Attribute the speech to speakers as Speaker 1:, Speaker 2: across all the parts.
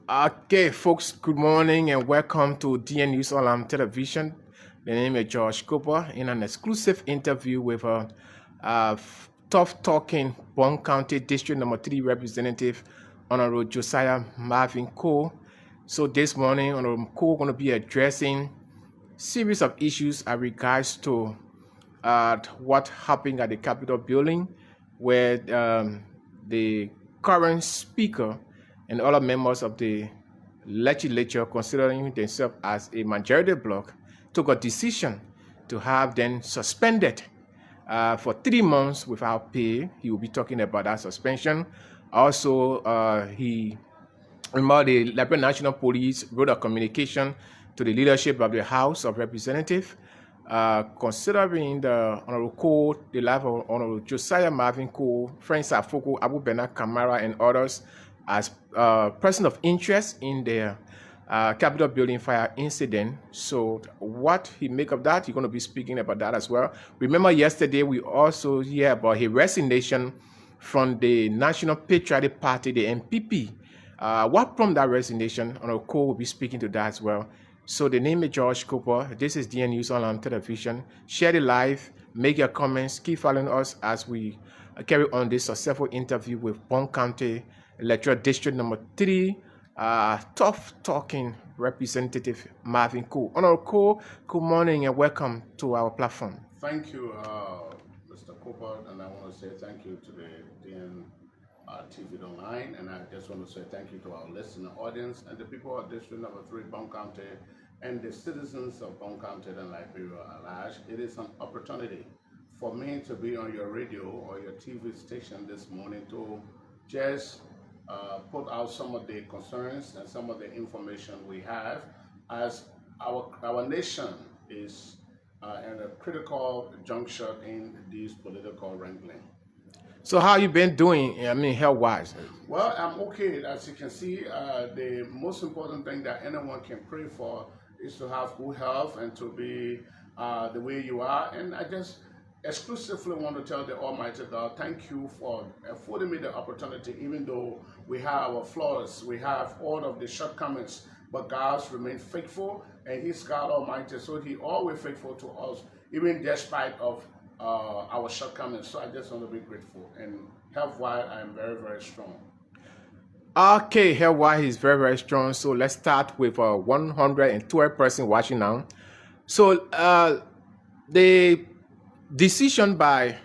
Speaker 1: Okay, folks, good morning and welcome to DN News Online Television. The name is George Cooper in an exclusive interview with a tough talking Bong County District Number 3 Representative, Honorable Josiah Marvin Cole. So this morning, Honorable Cole going to be addressing series of issues as regards to what happened at the Capitol building, where the current speaker and other members of the legislature, considering themselves as a majority bloc, took a decision to have them suspended for 3 months without pay. He will be talking about that suspension. Also, he remember the Liberia National Police wrote a communication to the leadership of the House of Representatives, considering the Honorable Cole, the life of Honorable Josiah Marvin Cole, Frank Safoko, Abu Bernard Kamara, and others as person of interest in the Capitol building fire incident. So what he make of that, he's going to be speaking about that as well. Remember yesterday we also hear about his resignation from the National Patriotic Party, the NPP. What prompted that resignation? Honorable Cole will be speaking to that as well. So the name is George Cooper. This is DN News Online Television. Share the live, make your comments, keep following us as we carry on this successful interview with Bong County Electoral District Number 3, tough talking Representative Marvin Cole. Honorable Cole, good morning and welcome to our platform.
Speaker 2: Thank you, Mr. Cooper, and I want to say thank you to the DN TV Online, and I just want to say thank you to our listener audience and the people of District Number 3, Bong County, and the citizens of Bong County and Liberia at large. It is an opportunity for me to be on your radio or your TV station this morning to just put out some of the concerns and some of the information we have as our nation is at a critical juncture in this political wrangling.
Speaker 1: So how you been doing, I mean, health-wise?
Speaker 2: Well, I'm okay. As you can see, the most important thing that anyone can pray for is to have good health and to be the way you are. And I just exclusively want to tell the Almighty God, thank you for affording me the opportunity, even though we have our flaws, we have all of the shortcomings, but God's remained faithful, and He's God Almighty, so He always faithful to us, even despite of our shortcomings. So I just want to be grateful, and health-wise, I'm very, very strong.
Speaker 1: Okay, health-wise is very, very strong. So let's start with 112 person watching now. So the decision by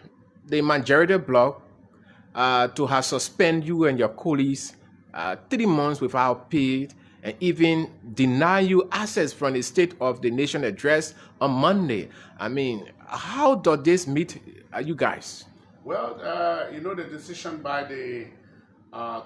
Speaker 1: the majority bloc to have suspend you and your colleagues 3 months without pay and even deny you access from the State of the Nation address on Monday. I mean, how does this meet you guys?
Speaker 2: Well, the decision by the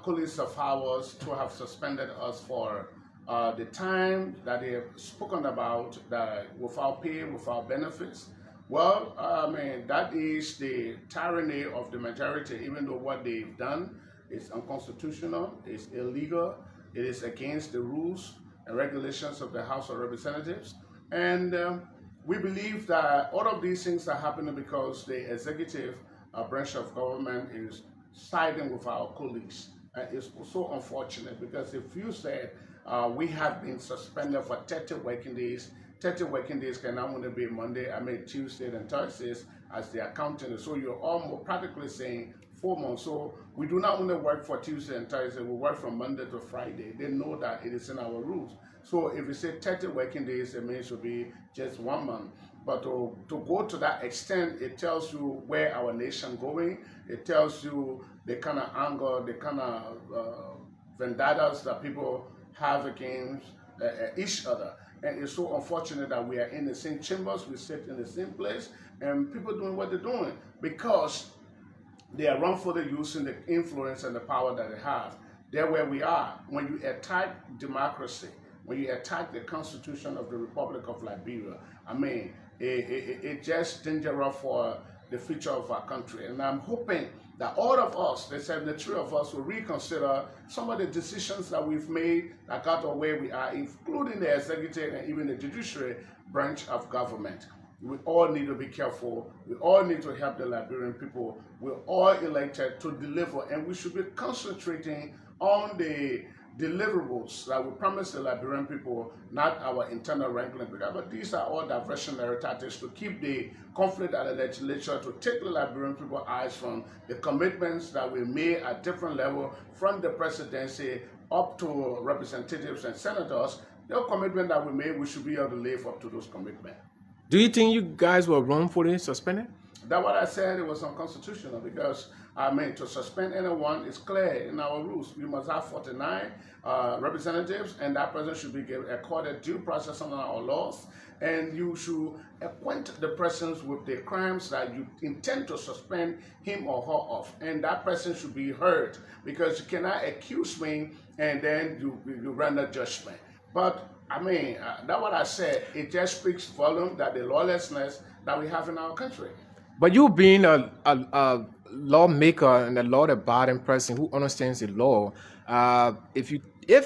Speaker 2: colleagues of ours to have suspended us for the time that they have spoken about, that without pay, without benefits. Well, I mean, that is the tyranny of the majority, even though what they've done is unconstitutional, it's illegal, it is against the rules and regulations of the House of Representatives. And we believe that all of these things are happening because the executive branch of government is siding with our colleagues. It's so unfortunate because if you said we have been suspended for 30 working days, 30 working days can now only be Monday, Tuesday and Thursdays as the accountant. So you're almost practically saying 4 months. So we do not only work for Tuesday and Thursday, we work from Monday to Friday. They know that it is in our rules. So if we say 30 working days, it means it should be just 1 month. But to go to that extent, it tells you where our nation going. It tells you the kind of anger, the kind of vendettas that people have against each other. And it's so unfortunate that we are in the same chambers, we sit in the same place, and people doing what they're doing because they are wrongfully using the influence and the power that they have. They're where we are. When you attack democracy, when you attack the Constitution of the Republic of Liberia, I mean, it's just dangerous for the future of our country. And I'm hoping that all of us, the 73 of us, will reconsider some of the decisions that we've made that got us where we are, including the executive and even the judiciary branch of government. We all need to be careful. We all need to help the Liberian people. We're all elected to deliver, and we should be concentrating on the deliverables that we promise the Liberian people, not our internal wrangling. But these are all diversionary tactics to keep the conflict at the legislature, to take the Liberian people's eyes from the commitments that we made at different levels, from the presidency up to representatives and senators. The commitment that we made, we should be able to live up to those commitments.
Speaker 1: Do you think you guys were wrongfully suspended?
Speaker 2: That's what I said. It was unconstitutional because, to suspend anyone is clear in our rules. We must have 49 representatives, and that person should be accorded due process under our laws. And you should acquaint the persons with the crimes that you intend to suspend him or her of. And that person should be heard, because you cannot accuse me and then you render judgment. But that's what I said. It just speaks volume that the lawlessness that we have in our country.
Speaker 1: But you being a lawmaker and a law-abiding person who understands the law, if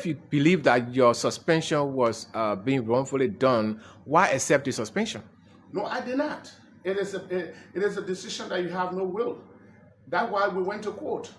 Speaker 1: you believe that your suspension was being wrongfully done, why accept the suspension?
Speaker 2: No, I did not. It is a decision that you have no will. That's why we went to court.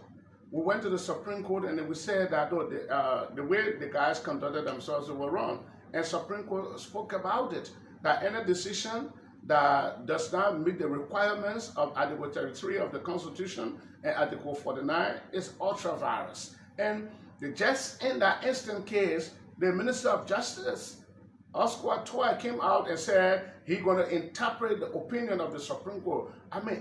Speaker 2: We went to the Supreme Court, and we said that the way the guys conducted themselves were wrong. And Supreme Court spoke about it, that any decision that does not meet the requirements of Article 33 of the Constitution and Article 49 is ultra-virus. And just in that instant case, the Minister of Justice, Oscar Toy, came out and said he's going to interpret the opinion of the Supreme Court.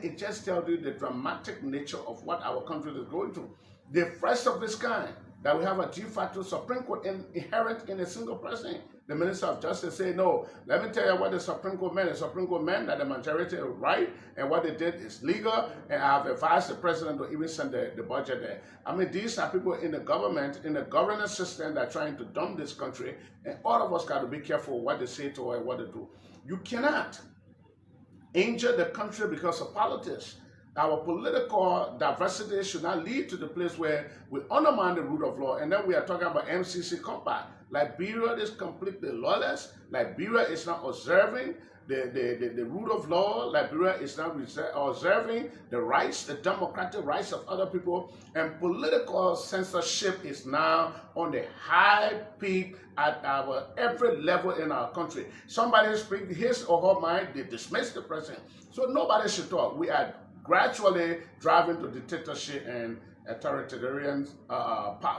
Speaker 2: It just tells you the dramatic nature of what our country is going through. The first of this kind, that we have a de facto Supreme Court inherent in a single person. The Minister of Justice said, no, let me tell you what the Supreme Court meant. The Supreme Court meant that the majority is right, and what they did is legal, and I have advised the President to even send the budget there. These are people in the government, in the governance system, that are trying to dump this country, and all of us got to be careful what they say to her and what they do. You cannot injure the country because of politics. Our political diversity should not lead to the place where we undermine the rule of law, and then we are talking about MCC compact. Liberia is completely lawless. Liberia is not observing the rule of law. Liberia is not observing the rights, the democratic rights of other people. And political censorship is now on the high peak at our every level in our country. Somebody speak his or her mind, they dismiss the president. So nobody should talk. We are gradually driving to dictatorship and authoritarian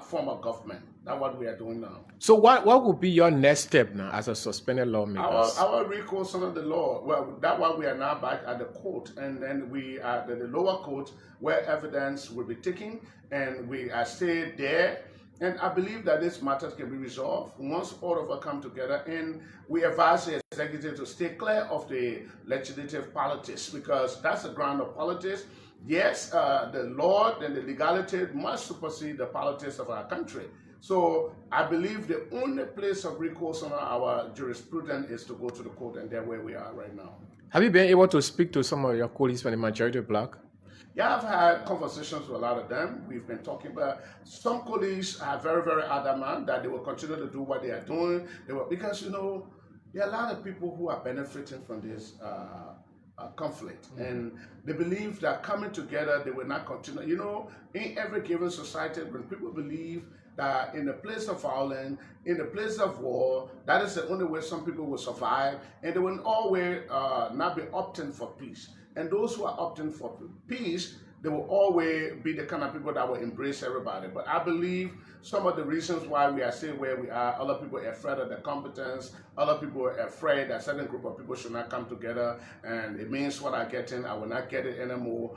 Speaker 2: form of government. That's what we are doing now.
Speaker 1: So what would be your next step now as a suspended lawmaker?
Speaker 2: Our recourse under the law. Well, that's why we are now back at the court, and then we are at the lower court where evidence will be taken, and we are still there. And I believe that this matters can be resolved once all of us come together, and we advise the executive to stay clear of the legislative politics, because that's the ground of politics. Yes, the law and the legality must supersede the politics of our country. So I believe the only place of recourse on our jurisprudence is to go to the court, and that's where we are right now.
Speaker 1: Have you been able to speak to some of your colleagues from the majority black?
Speaker 2: Yeah, I've had conversations with a lot of them. We've been talking about some colleagues are very, very adamant that they will continue to do what they are doing. Because, there are a lot of people who are benefiting from this conflict. Mm-hmm. And they believe that coming together, they will not continue. In every given society, when people believe that in the place of violence, in the place of war, that is the only way some people will survive, and they will always not be opting for peace. And those who are opting for peace, they will always be the kind of people that will embrace everybody. But I believe some of the reasons why we are still where we are, other people are afraid of the competence, other people are afraid that a certain group of people should not come together, and it means what I'm getting, I will not get it anymore.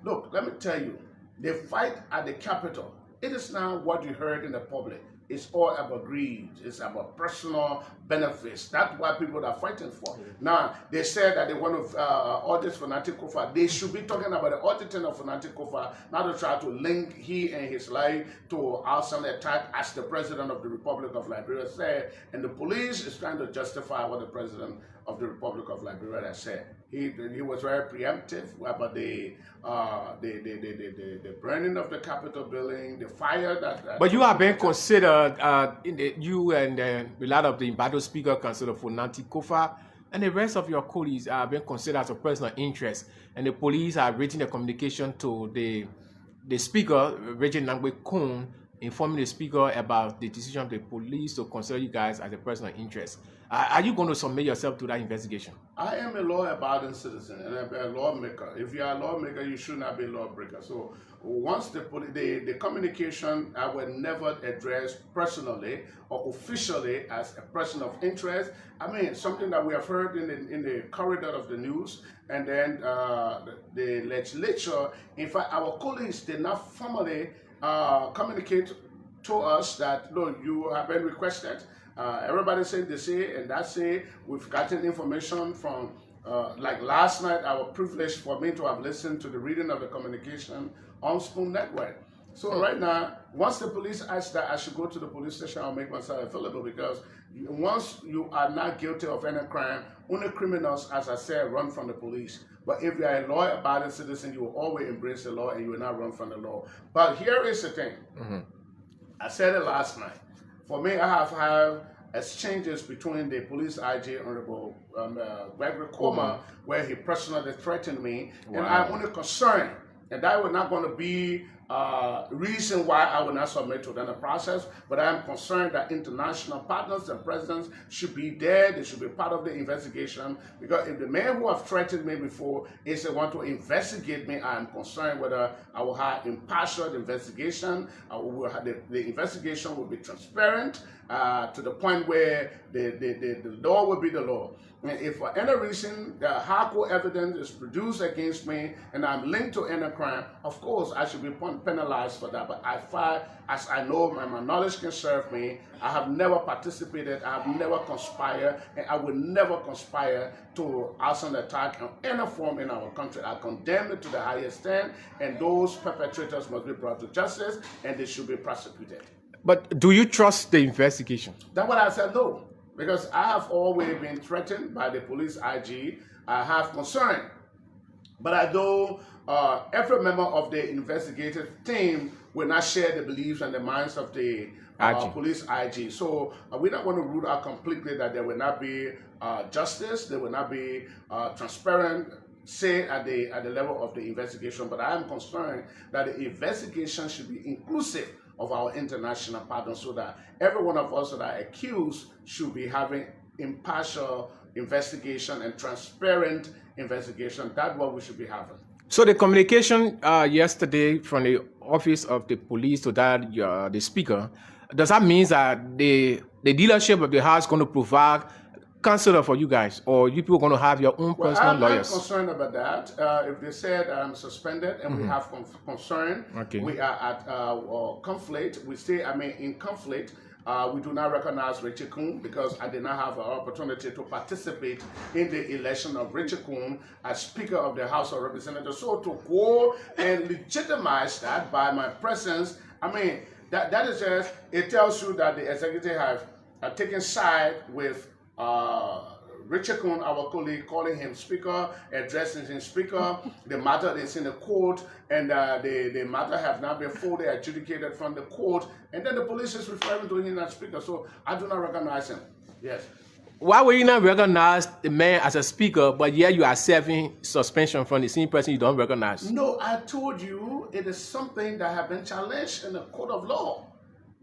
Speaker 2: Look, let me tell you, the fight at the Capitol, it is now what you heard in the public. It's all about greed. It's about personal benefits. That's what people are fighting for. Mm-hmm. Now, they said that they want to audit Fanatic Kofa. They should be talking about the auditing of Fanatic Kofa, not to try to link he and his life to arson attack, as the president of the Republic of Liberia said. And the police is trying to justify what the president of the Republic of Liberia has said. He was very preemptive about the burning of the Capitol building, the fire that.
Speaker 1: But you have been considered, you and a lot of the embattled speaker considered Fanatic Kofa, and the rest of your colleagues are being considered as a personal interest, and the police are rating the communication to the speaker, Reggie Nangwe Kun, informing the speaker about the decision of the police to consider you guys as a person of interest. Are you going to submit yourself to that investigation?
Speaker 2: I am a law-abiding citizen and a lawmaker. If you are a lawmaker, you should not be a lawbreaker. So once the communication, I will never address personally or officially as a person of interest. I mean, something that we have heard in the corridor of the news, and then the legislature. In fact, our colleagues did not formally communicate to us that, no, you have been requested. Everybody said they say, and that say we've gotten information from, like last night, I was privileged for me to have listened to the reading of the communication on Spoon Network. So right now, once the police ask that I should go to the police station, I'll make myself available, because once you are not guilty of any crime, only criminals, as I said, run from the police. But if you are a law-abiding citizen, you will always embrace the law and you will not run from the law. But here is the thing. I said it last night. For me, I have had exchanges between the police IG, Honorable Gregory Comer, where he personally threatened me, and I'm only concerned, and that was not going to be reason why I will not submit to the process, but I am concerned that international partners and presidents should be there. They should be part of the investigation, because if the man who have threatened me before is the one to investigate me, I am concerned whether I will have impartial investigation. The investigation will be transparent to the point where the law will be the law. And if for any reason the hardcore evidence is produced against me and I'm linked to any crime, of course I should be penalized for that. But as I know my knowledge can serve me, I have never participated, I have never conspired, and I will never conspire to arson attack in any form in our country. I condemn it to the highest extent, and those perpetrators must be brought to justice and they should be prosecuted.
Speaker 1: But do you trust the investigation?
Speaker 2: That's what I said, no. Because I have always been threatened by the police IG. I have concern. But I know every member of the investigative team will not share the beliefs and the minds of the police IG. So we're not going to rule out completely that there will not be justice, there will not be transparent say at the level of the investigation. But I am concerned that the investigation should be inclusive of our international partners, so that every one of us that are accused should be having impartial investigation and transparent investigation. That's what we should be having.
Speaker 1: So the communication yesterday from the office of the police to that the speaker, does that mean that the dealership of the house is going to provide counselor for you guys, or you people going to have your own personal lawyers?
Speaker 2: I'm concerned about that. If they said I'm suspended and we have concern, we are at conflict. We stay, in conflict. We do not recognize Richie Kuhn, because I did not have an opportunity to participate in the election of Richie Kuhn as Speaker of the House of Representatives. So to go and legitimize that by my presence, that is just, it tells you that the executive have taken side with Richard Kuhn, our colleague, calling him Speaker, addressing him Speaker. The matter is in the court, and the matter have not been fully adjudicated from the court, and then the police is referring to him as Speaker. So I do not recognize him. Yes.
Speaker 1: Why will you not recognize the man as a speaker, but yet you are serving suspension from the same person you don't recognize?
Speaker 2: No, I told you it is something that has been challenged in the court of law.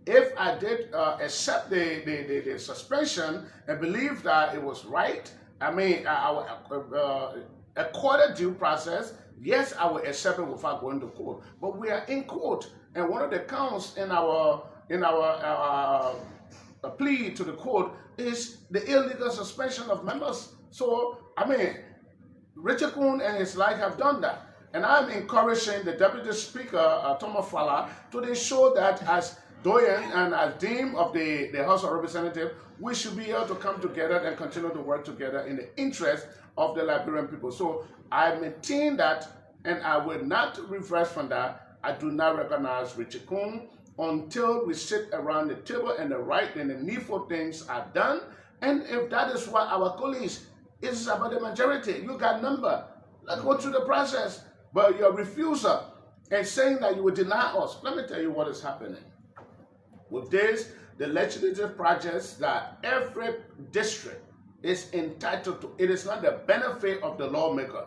Speaker 2: If I did accept the suspension and believe that it was right, according due process, yes, I will accept it without going to court. But we are in court, and one of the counts in our plea to the court is the illegal suspension of members. So, Richard Kuhn and his like have done that. And I'm encouraging the Deputy Speaker, Thomas Fala, to show that as Doyen and as Dean of the House of Representatives, we should be able to come together and continue to work together in the interest of the Liberian people. So I maintain that, and I will not reverse from that. I do not recognize Richard Kuhn until we sit around the table and the right and the needful things are done. And if that is what our colleagues, it's about the majority. You got number. Let's go through the process. But your refusal and saying that you will deny us, let me tell you what is happening. With this, the legislative projects that every district is entitled to, it is not the benefit of the lawmaker.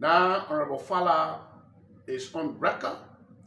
Speaker 2: Now, Honorable Fala is on record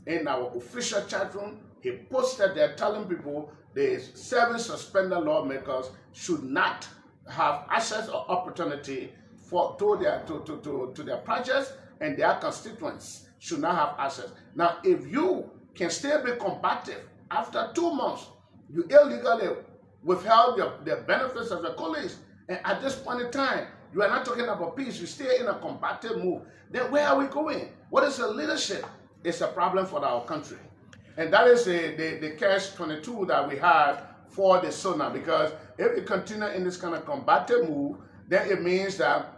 Speaker 2: in our official chat room. he posted there telling people the 7 suspended lawmakers should not have access or opportunity to their projects, and their constituents should not have access. Now, if you can still be combative after 2 months, you illegally withheld the benefits of the colleagues, and at this point in time, you are not talking about peace, you stay in a combative move, then where are we going? What is the leadership? It's a problem for our country. And that is the catch-22 that we have for the SONA, because if we continue in this kind of combative move, then it means that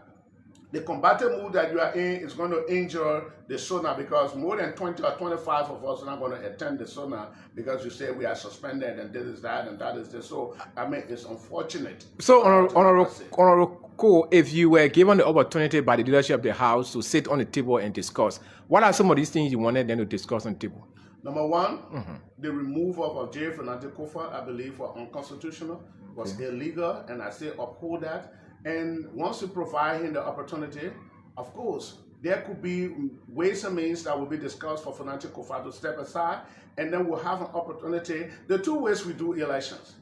Speaker 2: the combative move that you are in is going to injure the SONA, because more than 20 or 25 of us are not going to attend the SONA because you say we are suspended and this is that and that is this. So, I mean, it's unfortunate.
Speaker 1: So, Honorable Cole, if you were given the opportunity by the leadership of the House to sit on the table and discuss, what are some of these things you wanted them to discuss on the table?
Speaker 2: Number one, the removal of J. Fernandez Kofa, I believe, was unconstitutional, was illegal, and I say uphold that. And once you provide him the opportunity, of course, there could be ways and means that will be discussed for Fernandez Kofa to step aside, and then we'll have an opportunity. The 2 ways we do elections,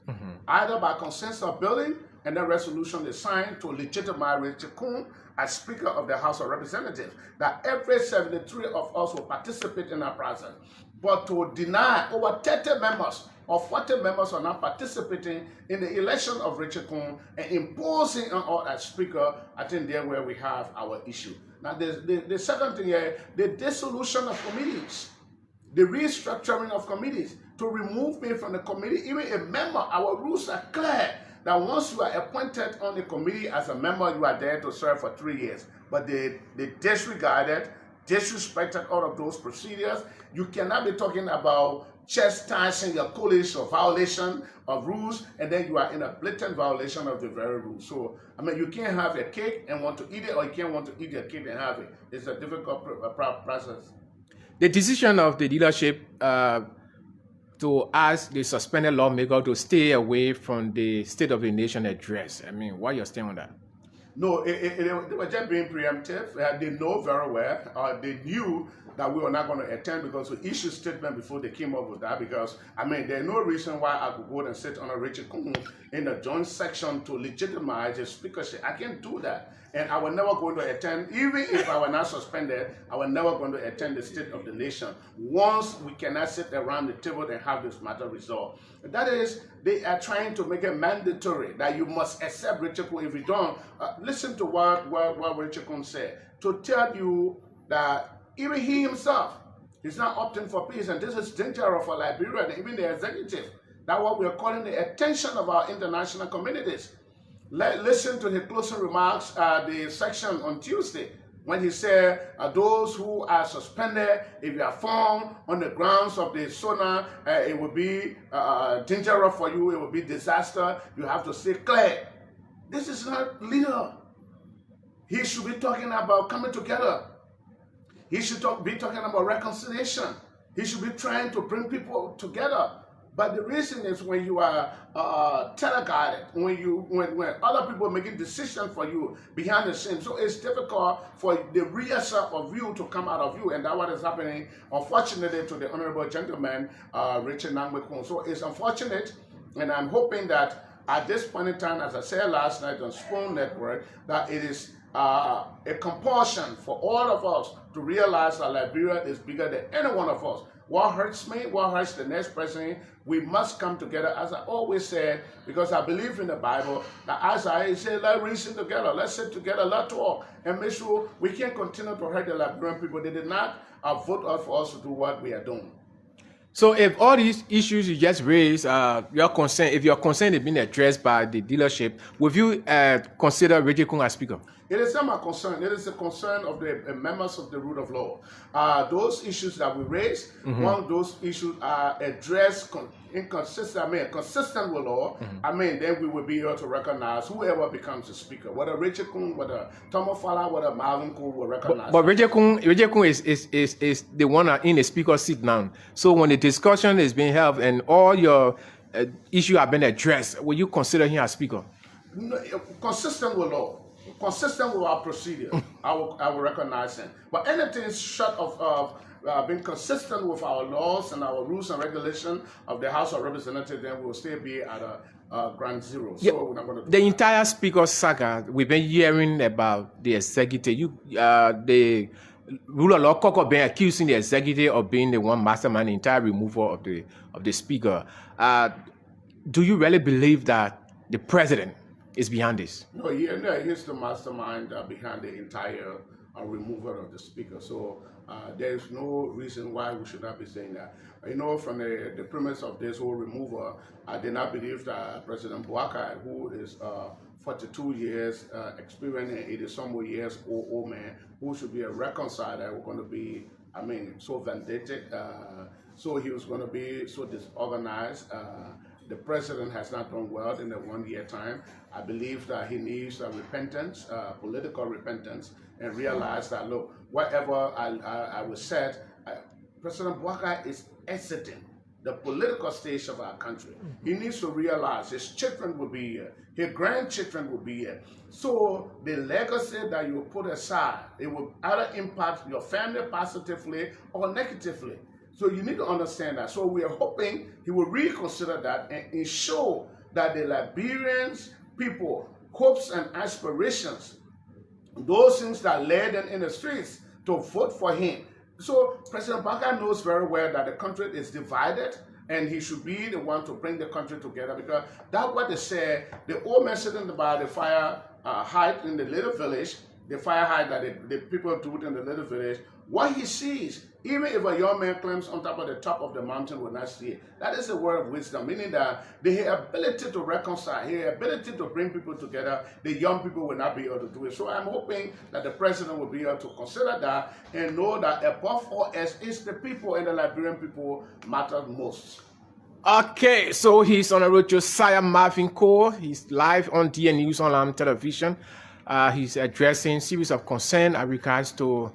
Speaker 2: either by consensus building, and the resolution is signed to legitimize Richard Kuhn as Speaker of the House of Representatives, that every 73 of us will participate in that process. But to deny over 30 members or 40 members are not participating in the election of Richard Kuhn and imposing on us as Speaker, I think there where we have our issue. Now, the second thing here, the dissolution of committees, the restructuring of committees, to remove me from the committee, even a member, our rules are clear that once you are appointed on the committee as a member, you are there to serve for 3 years. But they disregarded, disrespected all of those procedures. You cannot be talking about chastising your colleagues for violation of rules, and then you are in a blatant violation of the very rules. So, I mean, you can't have a cake and want to eat it, or you can't want to eat your cake and have it. It's a difficult process.
Speaker 1: The decision of the leadership to ask the suspended lawmaker to stay away from the State of the Nation address, I mean, what you're saying on that?
Speaker 2: No, they were just being preemptive. They know very well. They knew that we were not going to attend because we issued statement before they came up with that. Because, I mean, there's no reason why I could go and sit on a Richard Kuhn in the joint section to legitimize the speakership. I can't do that. And I was never going to attend, even if I were not suspended, I was never going to attend the State of the Nation once we cannot sit around the table and have this matter resolved. That is, they are trying to make it mandatory that you must accept Richard Kuhn. If you don't, listen to what Richard Kuhn said, to tell you that even he himself is not opting for peace, and this is dangerous for Liberia and even the executive. That's what we are calling the attention of our international communities. Listen to his closing remarks, the section on Tuesday, when he said, those who are suspended, if you are found on the grounds of the SONA, it will be dangerous for you, it will be disaster, you have to stay clear. This is not leader. He should be talking about coming together. He should be talking about reconciliation. He should be trying to bring people together. But the reason is when you are teleguided, when other people are making decisions for you behind the scenes, so it's difficult for the real self of you to come out of you, and that's what is happening, unfortunately, to the honorable gentleman, Richard Nangwe. So it's unfortunate, and I'm hoping that at this point in time, as I said last night on Spoon Network, that it is a compulsion for all of us to realize that Liberia is bigger than any one of us. What hurts me, what hurts the next person, we must come together, as I always said, because I believe in the Bible, that as I say, let's reason together, let's sit together, let's talk, and make sure we can't continue to hurt the Liberian people. They did not vote for us to do what we are doing.
Speaker 1: So if all these issues you just raised, your concern, if your concern is being addressed by the dealership, would you consider Richard Kuhn as Speaker?
Speaker 2: It is not my concern. It is the concern of the members of the rule of law. Those issues that we raised, one of those issues are addressed consistent with law. I mean, then we will be able to recognize whoever becomes the Speaker, whether Richard Kuhn, whether Tomo Fala, whether Marvin Kuhn will recognize.
Speaker 1: But Richard Kuhn is the one in the Speaker seat now. So when the discussion is being held and all your issues have been addressed, will you consider him as Speaker?
Speaker 2: No, consistent with law. Consistent with our procedure, I will recognize him. But anything short of been consistent with our laws and our rules and regulations of the House of Representatives, then we'll still be at a ground zero. So we're not going to do
Speaker 1: the
Speaker 2: that.
Speaker 1: entire speaker saga, we've been hearing about the executive. The rule of law court been accusing the executive of being the one mastermind the entire removal of the speaker. Do you really believe that the president is behind this?
Speaker 2: No, he's the mastermind behind the entire removal of the speaker. So there is no reason why we should not be saying that. You know, from the premise of this whole removal, I did not believe that President Bouaka, who is 42 years experienced and 80-some more years old man, who should be a reconciler, was going to be, so vindictive. So he was going to be so disorganized. The president has not done well in the 1 year time. I believe that he needs repentance, political repentance, and realize that, look, whatever I was said, President Bouaka is exiting the political stage of our country. He needs to realize his children will be here, his grandchildren will be here. So the legacy that you put aside, it will either impact your family positively or negatively. So you need to understand that. So we are hoping he will reconsider that and ensure that the Liberians people hopes and aspirations, those things that led them in the streets to vote for him. So President Bouaka knows very well that the country is divided and he should be the one to bring the country together, because that's what they say. The old man sitting by the fire hide in the little village, the fire hide that the people do it in the little village. What he sees, even if a young man climbs on top of the mountain, will not see it. That is a word of wisdom, meaning that the ability to reconcile, the ability to bring people together, the young people will not be able to do it. So I'm hoping that the president will be able to consider that and know that above all else, it's the people and the Liberian people matter most.
Speaker 1: Okay, so he's Honorable Josiah Marvin Cole. He's live on DN News Online Television. He's addressing series of concern in regards to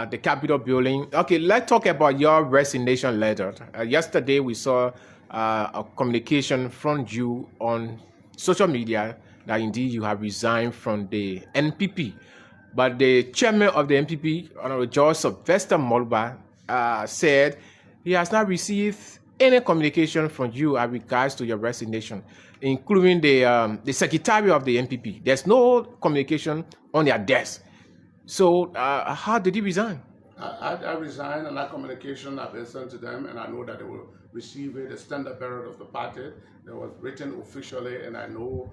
Speaker 1: the Capitol building. Okay, let's talk about your resignation letter. Yesterday, we saw a communication from you on social media that indeed you have resigned from the NPP. But the chairman of the NPP, Honorable George Sylvester Molba, said he has not received any communication from you in regards to your resignation, including the secretary of the NPP. There's no communication on their desk. So how did he resign?
Speaker 2: I resigned, and that communication I've been sent to them, and I know that they will receive it. The standard bearer of the party that was written officially, and I know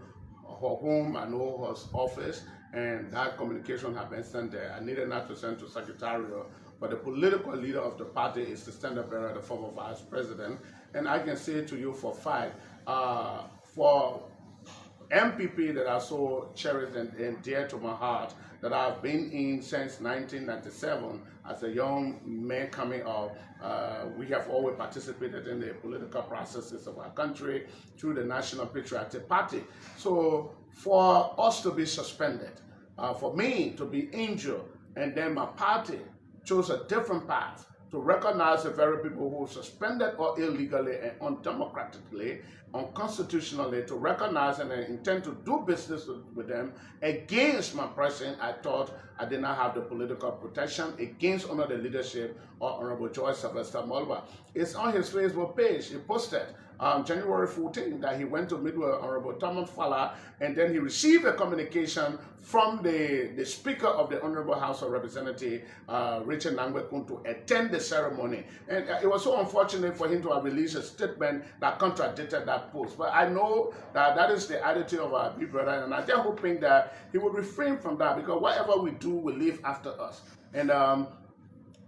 Speaker 2: her home, I know her office, and that communication has been sent there. I needed not to send to secretarial, but the political leader of the party is the standard bearer, the former vice president. And I can say to you for a fact, for MPP that are so cherished and dear to my heart, that I've been in since 1997 as a young man coming up. We have always participated in the political processes of our country through the National Patriotic Party. So for us to be suspended, for me to be injured, and then my party chose a different path to recognize the very people who suspended or illegally and undemocratically, unconstitutionally, to recognize and intend to do business with them against my president. I thought I did not have the political protection against under the leadership of Honorable George Sylvester Molba. It's on his Facebook page. He posted January 14 that he went to meet with Honorable Thomas Falla, and then he received a communication from the Speaker of the Honorable House of Representatives, Richard Nangwekun, to attend the ceremony. And it was so unfortunate for him to have released a statement that contradicted that post. But I know that that is the attitude of our big brother, and I'm just hoping that he will refrain from that, because whatever we do will leave after us. And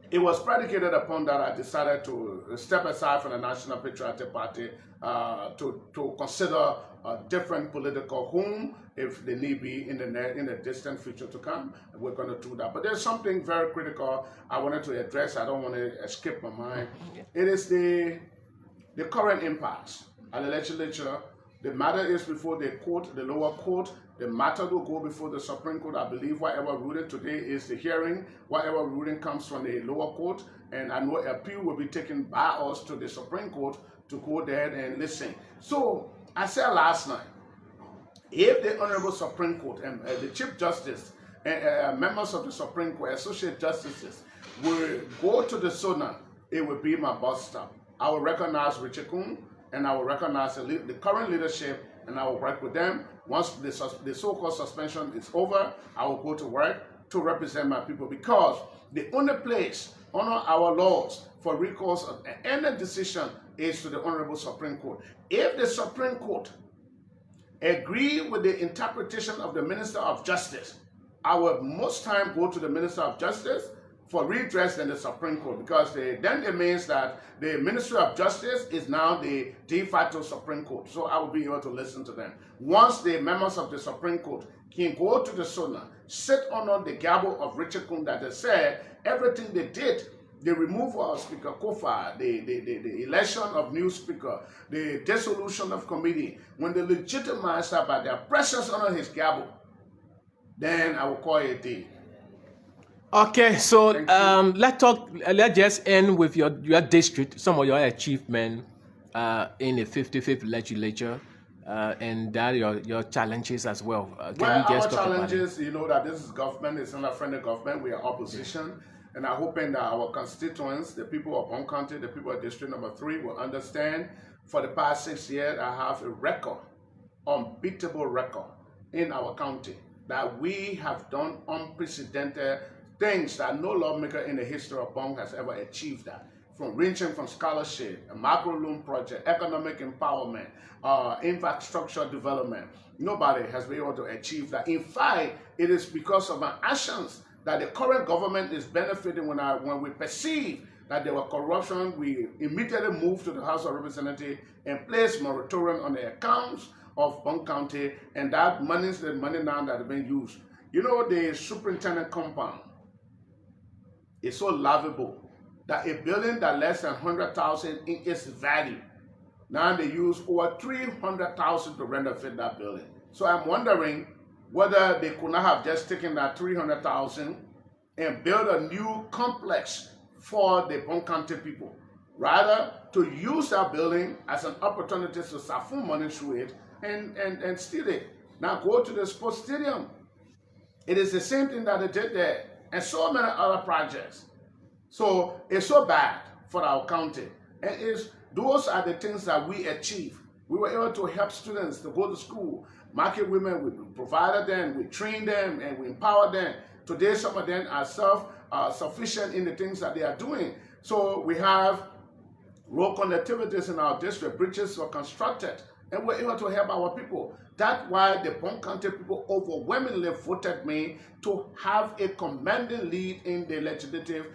Speaker 2: it was predicated upon that I decided to step aside from the National Patriotic Party to consider a different political home if they need be in the distant future to come. We're going to do that. But there's something very critical I wanted to address. I don't want to escape my mind. It is the current impasse at the legislature. The matter is before the court, the lower court. The matter will go before the Supreme Court. I believe whatever ruling today is the hearing. Whatever ruling comes from the lower court, and I know appeal will be taken by us to the Supreme Court to go there and listen. So I said last night, if the Honorable Supreme Court and the Chief Justice and members of the Supreme Court, Associate Justices, we go to the Sona, it will be my bus stop. I will recognize Richard Kuhn, and I will recognize the current leadership, and I will work with them. Once the so-called suspension is over, I will go to work to represent my people, because the only place under our laws for recourse of any decision is to the Honorable Supreme Court. If the Supreme Court agree with the interpretation of the Minister of Justice, I will most time go to the Minister of Justice for redress than the Supreme Court, because then it means that the Ministry of Justice is now the de facto Supreme Court. So I will be able to listen to them. Once the members of the Supreme Court can go to the Sona, sit under the gabble of Richard Kuhn that they said everything they did, the removal of Speaker Kofa, the election of new speaker, the dissolution of committee, when they legitimize that by their presence under his gavel, then I will call it a day.
Speaker 1: Okay, so let's just end with your district, some of your achievements in the 55th legislature, and that your challenges as well.
Speaker 2: Well, our challenges, you know that this is government, it's not a friendly government, we are opposition. Yeah. And I'm hoping that our constituents, the people of Bong County, the people of District Number 3 will understand. For the past 6 years, I have a record, unbeatable record in our county, that we have done unprecedented things that no lawmaker in the history of Bong has ever achieved that. Ranging from scholarship, a macro loan project, economic empowerment, infrastructure development. Nobody has been able to achieve that. In fact, it is because of my actions that the current government is benefiting. When we perceive that there was corruption, we immediately moved to the House of Representatives and placed moratorium on the accounts of Bong County, and that money is the money now that is being used. You know, the superintendent compound is so lovable that a building that less than 100,000 in its value, now they use over 300,000 to renovate that building. So I'm wondering whether they could not have just taken that 300,000 and build a new complex for the Bong County people, rather to use that building as an opportunity to siphon money through it and steal it. Now go to the sports stadium. It is the same thing that they did there, and so many other projects. So it's so bad for our county, and those are the things that we achieve. We were able to help students to go to school. Market women, we provided them, we trained them, and we empowered them. Today, some of them are self-sufficient in the things that they are doing. So we have road connectivities in our district. Bridges were constructed, and we're able to help our people. That's why the Bong County people overwhelmingly voted me to have a commanding lead in the legislative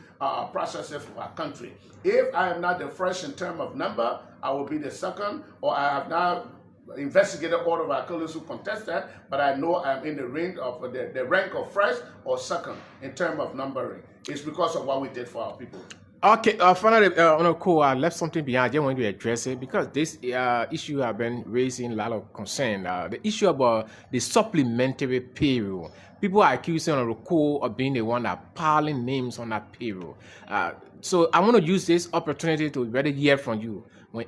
Speaker 2: processes of our country. If I am not the first in terms of number, I will be the second, or I have now investigated all of our colleagues who contested, but I know I'm in the rank of the rank of first or second in terms of numbering. It's because of what we did for our people.
Speaker 1: Okay, finally, I left something behind. I just want to address it because this issue have been raising a lot of concern. The issue about the supplementary payroll. People are accusing Roko of being the one that piling names on that payroll. So I want to use this opportunity to really hear from you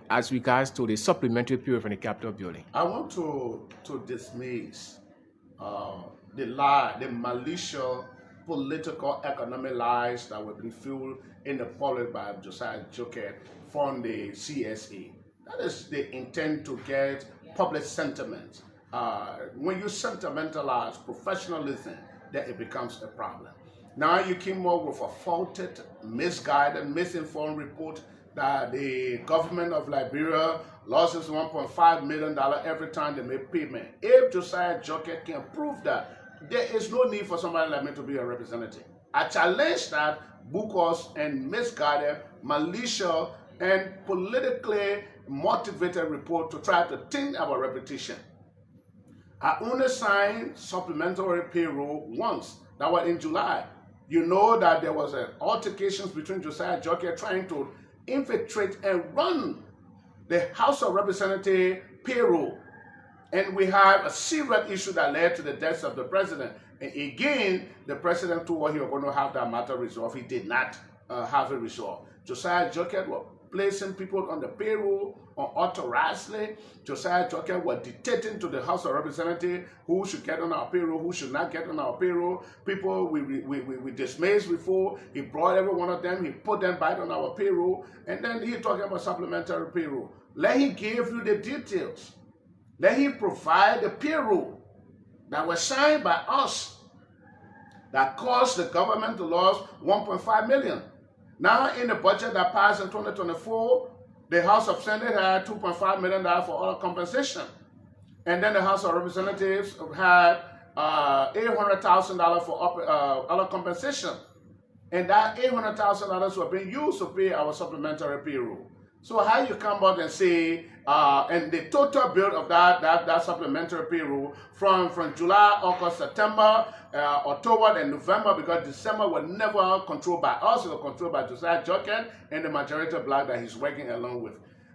Speaker 1: as regards to the supplementary payroll from the Capitol building.
Speaker 2: I want to dismiss the lie, the malicious political economic lies that were being fueled in the public by Josiah Joker from the CSA. That is the intent to get public sentiment. When you sentimentalize professionalism, then it becomes a problem. Now you came up with a faulted, misguided, misinformed report that the government of Liberia loses $1.5 million every time they make payment. If Josiah Joker can prove that, there is no need for somebody like me to be a representative. I challenge that bogus and misguided, malicious, and politically motivated report to try to taint our reputation. I only signed supplementary payroll once. That was in July. You know that there was altercations between Josiah Joker trying to infiltrate and run the House of Representatives payroll. And we have a serious issue that led to the death of the president. And again, the president told he was going to have that matter resolved. He did not have it resolved. Josiah Joker was placing people on the payroll unauthorizedly. Josiah Joker was dictating to the House of Representatives who should get on our payroll, who should not get on our payroll. People we dismissed before. He brought every one of them, he put them back on our payroll, and then he talking about supplementary payroll. Let him give you the details. Let him provide the payroll that was signed by us that caused the government to lose 1.5 million. Now, in the budget that passed in 2024, the House of Senate had $2.5 million for other compensation. And then the House of Representatives had $800,000 for other compensation. And that $800,000 were being used to pay our supplementary payroll. So how you come out and say, and the total bill of that supplementary payroll from July, August, September, October, and November, because December was never controlled by us, it was controlled by Josiah Joker and the majority of black that he's working along with.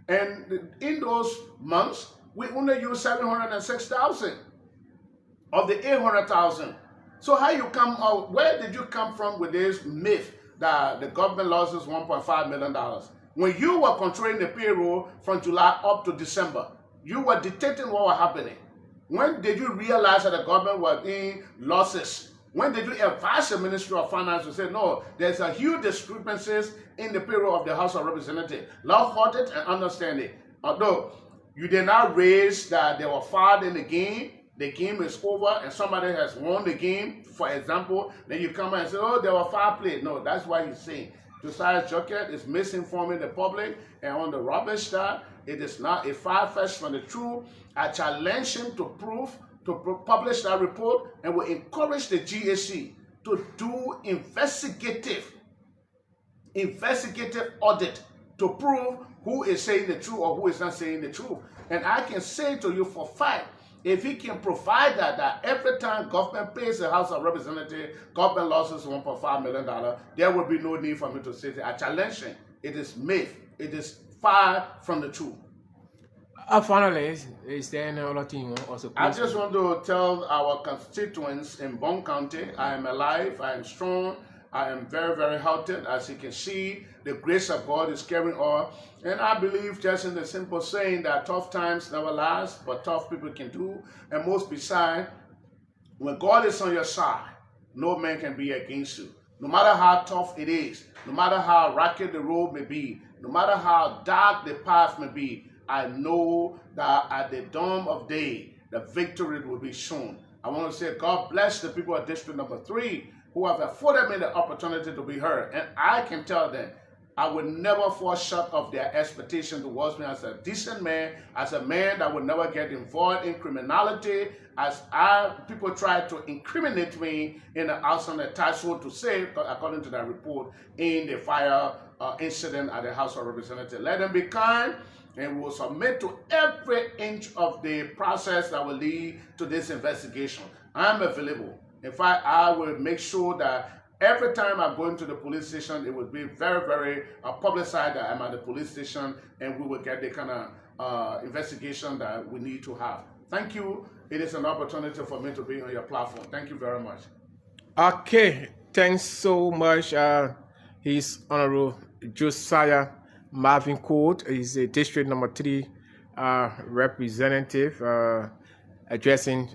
Speaker 2: And in those months, we only used 706,000 of the 800,000. So how you come out, where did you come from with this myth that the government loses $1.5 million? When you were controlling the payroll from July up to December, you were dictating what was happening. When did you realize that the government was in losses? When did you advise the Ministry of Finance to say, no, there's a huge discrepancies in the payroll of the House of Representatives? Let's hold it and understand it. Although you did not raise that they were fired in the game is over and somebody has won the game, for example, then you come and say, oh, they were foul play. No, that's why he's saying Josiah Joker is misinforming the public, and on the rubbish that it is not a far-fetched from the truth. I challenge him to publish that report, and will encourage the GAC to do investigative audit to prove who is saying the truth or who is not saying the truth. And I can say to you for a fact, if he can provide that every time government pays the House of Representatives, government loses $1.5 million, there will be no need for me to say that. I challenge him. It is myth. It is far from the truth.
Speaker 1: Finally, is there any other thing you want also?
Speaker 2: I just want to tell our constituents in Bong County, I am alive, I am strong, I am very, very healthy. As you can see, the grace of God is carrying on. And I believe just in the simple saying that tough times never last, but tough people can do. And most beside, when God is on your side, no man can be against you. No matter how tough it is, no matter how rocky the road may be, no matter how dark the path may be, I know that at the dawn of day, the victory will be shown. I want to say God bless the people of District Number 3 who have afforded me the opportunity to be heard. And I can tell them, I will never fall short of their expectation towards me as a decent man, as a man that will never get involved in criminality, as people try to incriminate me in the outside attached, so to say, according to that report, in the fire incident at the House of Representatives. Let them be kind, and we will submit to every inch of the process that will lead to this investigation. I'm available. In fact, I will make sure that every time I go into the police station, it will be very, very publicized that I'm at the police station, and we will get the kind of investigation that we need to have. Thank you. It is an opportunity for me to be on your platform. Thank you very much.
Speaker 1: Okay, thanks so much. He's Honorable Josiah Marvin Court. He's a District Number 3 representative addressing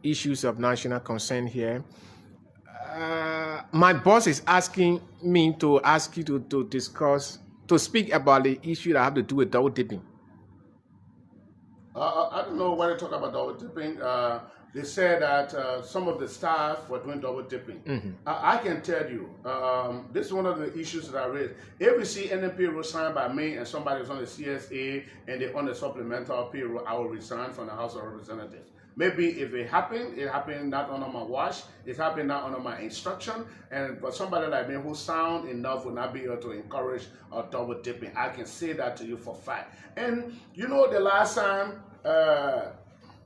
Speaker 1: issues of national concern here. My boss is asking me to ask you to speak about the issue that have to do with double dipping.
Speaker 2: I don't know why they talk about double dipping. They said that some of the staff were doing double dipping. Mm-hmm. I can tell you, this is one of the issues that I raised. If you see any payroll signed by me and somebody is on the CSA and they're on the supplemental payroll, I will resign from the House of Representatives. Maybe if it happened not under my watch, it happened not under my instruction, and for somebody like me who's sound enough will not be able to encourage double dipping. I can say that to you for fact. And you know, the last time,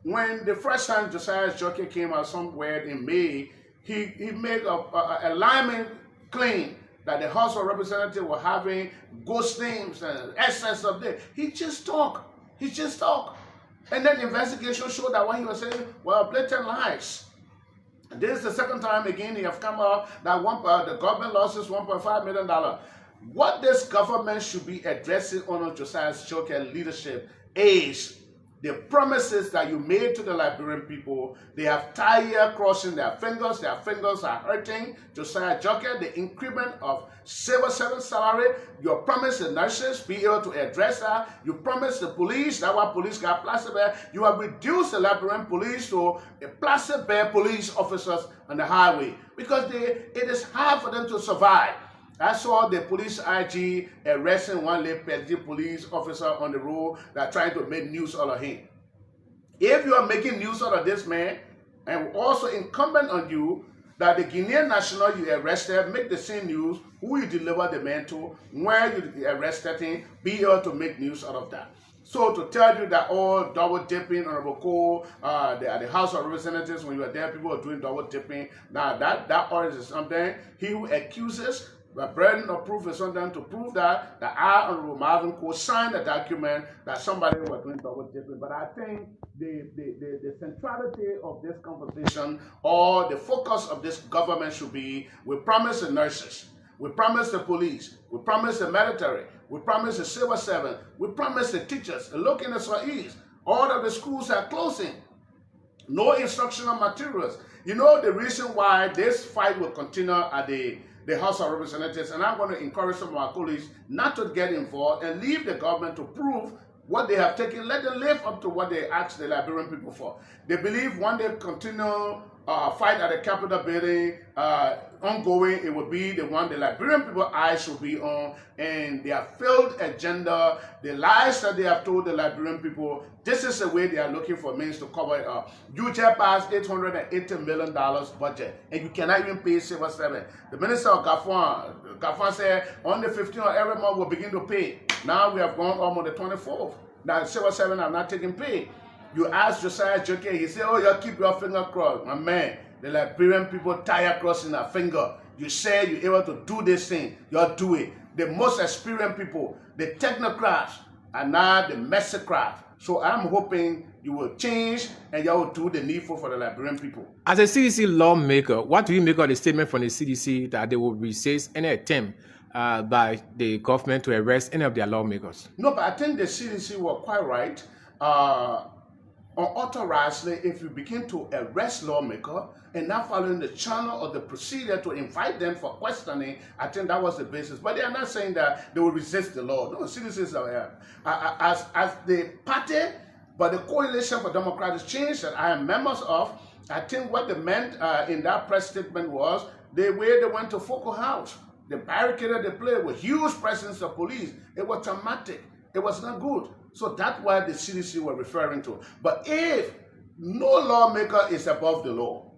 Speaker 2: when the first time Josiah Joker came out somewhere in May, he made a lineman claim that the House of Representatives were having ghost names and excess of this. He just talked. And then the investigation showed that what he was saying were blatant lies. This is the second time again he has come out that the government loses $1.5 million. What this government should be addressing under Josiah Joker leadership is the promises that you made to the Liberian people. They have tire crossing their fingers are hurting. Josiah Joker, the increment of civil servant salary, you promised the nurses be able to address that. You promised the police, that why police got plastic bear. You have reduced the Liberian police to a plastic bear police officers on the highway because it is hard for them to survive. I saw the police IG arresting one petty police officer on the road that trying to make news out of him. If you are making news out of this man, and also incumbent on you that the Guinean national you arrested make the same news, who you deliver the man to, where you arrested him, be able to make news out of that. So to tell you that all double dipping, Honorable Cole, at the House of Representatives, when you were there, people are doing double dipping. Now that already is something. He who accuses, the burden of proof is on them to prove that I, Honorable Marvin, co-signed a document that somebody was doing double dipping. But I think the centrality of this conversation or the focus of this government should be, we promise the nurses, we promise the police, we promise the military, we promise the civil servant, we promise the teachers. Look in the Swahili, all of the schools are closing. No instructional materials. You know the reason why this fight will continue at the House of Representatives, and I'm going to encourage some of our colleagues not to get involved and leave the government to prove what they have taken. Let them live up to what they asked the Liberian people for. They believe when they continue fight at the Capitol building, ongoing, it will be the one the Liberian people eyes should be on, and their failed agenda, the lies that they have told the Liberian people, this is the way they are looking for means to cover it up. You just passed $880 million budget, and you cannot even pay civil servant. The Minister of Gafwan said on the 15th of every month we'll begin to pay. Now we have gone almost the 24th. Now civil servant are not taking pay. You ask Josiah Joker, he said, oh, you keep your finger crossed. My man, the Liberian people tire crossing their finger. You say you're able to do this thing, you'll do it. The most experienced people, the technocrats, are now the messicrats. So I'm hoping you will change and you will do the needful for the Liberian people.
Speaker 1: As a CDC lawmaker, what do you make of the statement from the CDC that they will resist any attempt by the government to arrest any of their lawmakers?
Speaker 2: No, but I think the CDC were quite right. Unauthorizedly, if you begin to arrest lawmaker and not following the channel or the procedure to invite them for questioning, I think that was the basis. But they are not saying that they will resist the law. No, citizens are as the party, but the Coalition for Democratic Change that I am members of, I think what they meant in that press statement was the way they went to Focal House. The barricaded the place with huge presence of police. It was traumatic. It was not good. So that's what the CDC were referring to. But if no lawmaker is above the law,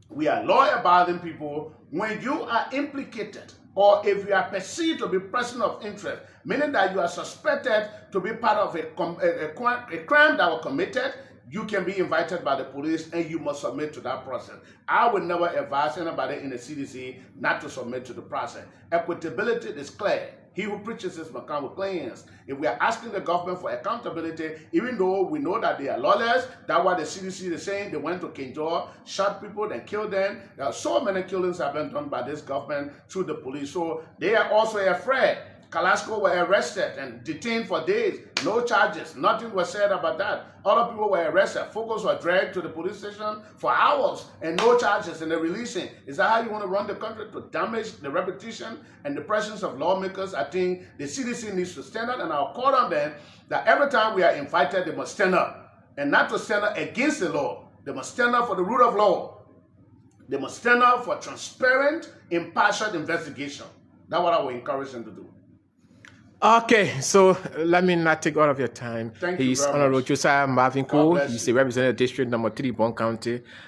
Speaker 2: we are law-abiding people. When you are implicated, or if you are perceived to be person of interest, meaning that you are suspected to be part of a crime that was committed, you can be invited by the police and you must submit to that process. I would never advise anybody in the CDC not to submit to the process. Equitability is clear. He who preaches his account will cleanse. If we are asking the government for accountability, even though we know that they are lawless, that's why the CDC is saying they went to Kinjor, shot people, then killed them. There are so many killings have been done by this government through the police. So they are also afraid. Kalasco were arrested and detained for days. No charges. Nothing was said about that. Other people were arrested. Focus were dragged to the police station for hours and no charges and they're releasing. Is that how you want to run the country? To damage the reputation and the presence of lawmakers? I think the CDC needs to stand up, and I'll call on them that every time we are invited, they must stand up. And not to stand up against the law. They must stand up for the rule of law. They must stand up for transparent, impartial investigation. That's what I will encourage them to do.
Speaker 1: Okay, so let me not take all of your time.
Speaker 2: Thank you
Speaker 1: He's
Speaker 2: very
Speaker 1: Honorable
Speaker 2: much.
Speaker 1: Josiah Marvin. He's a representative district number 3, Bong County.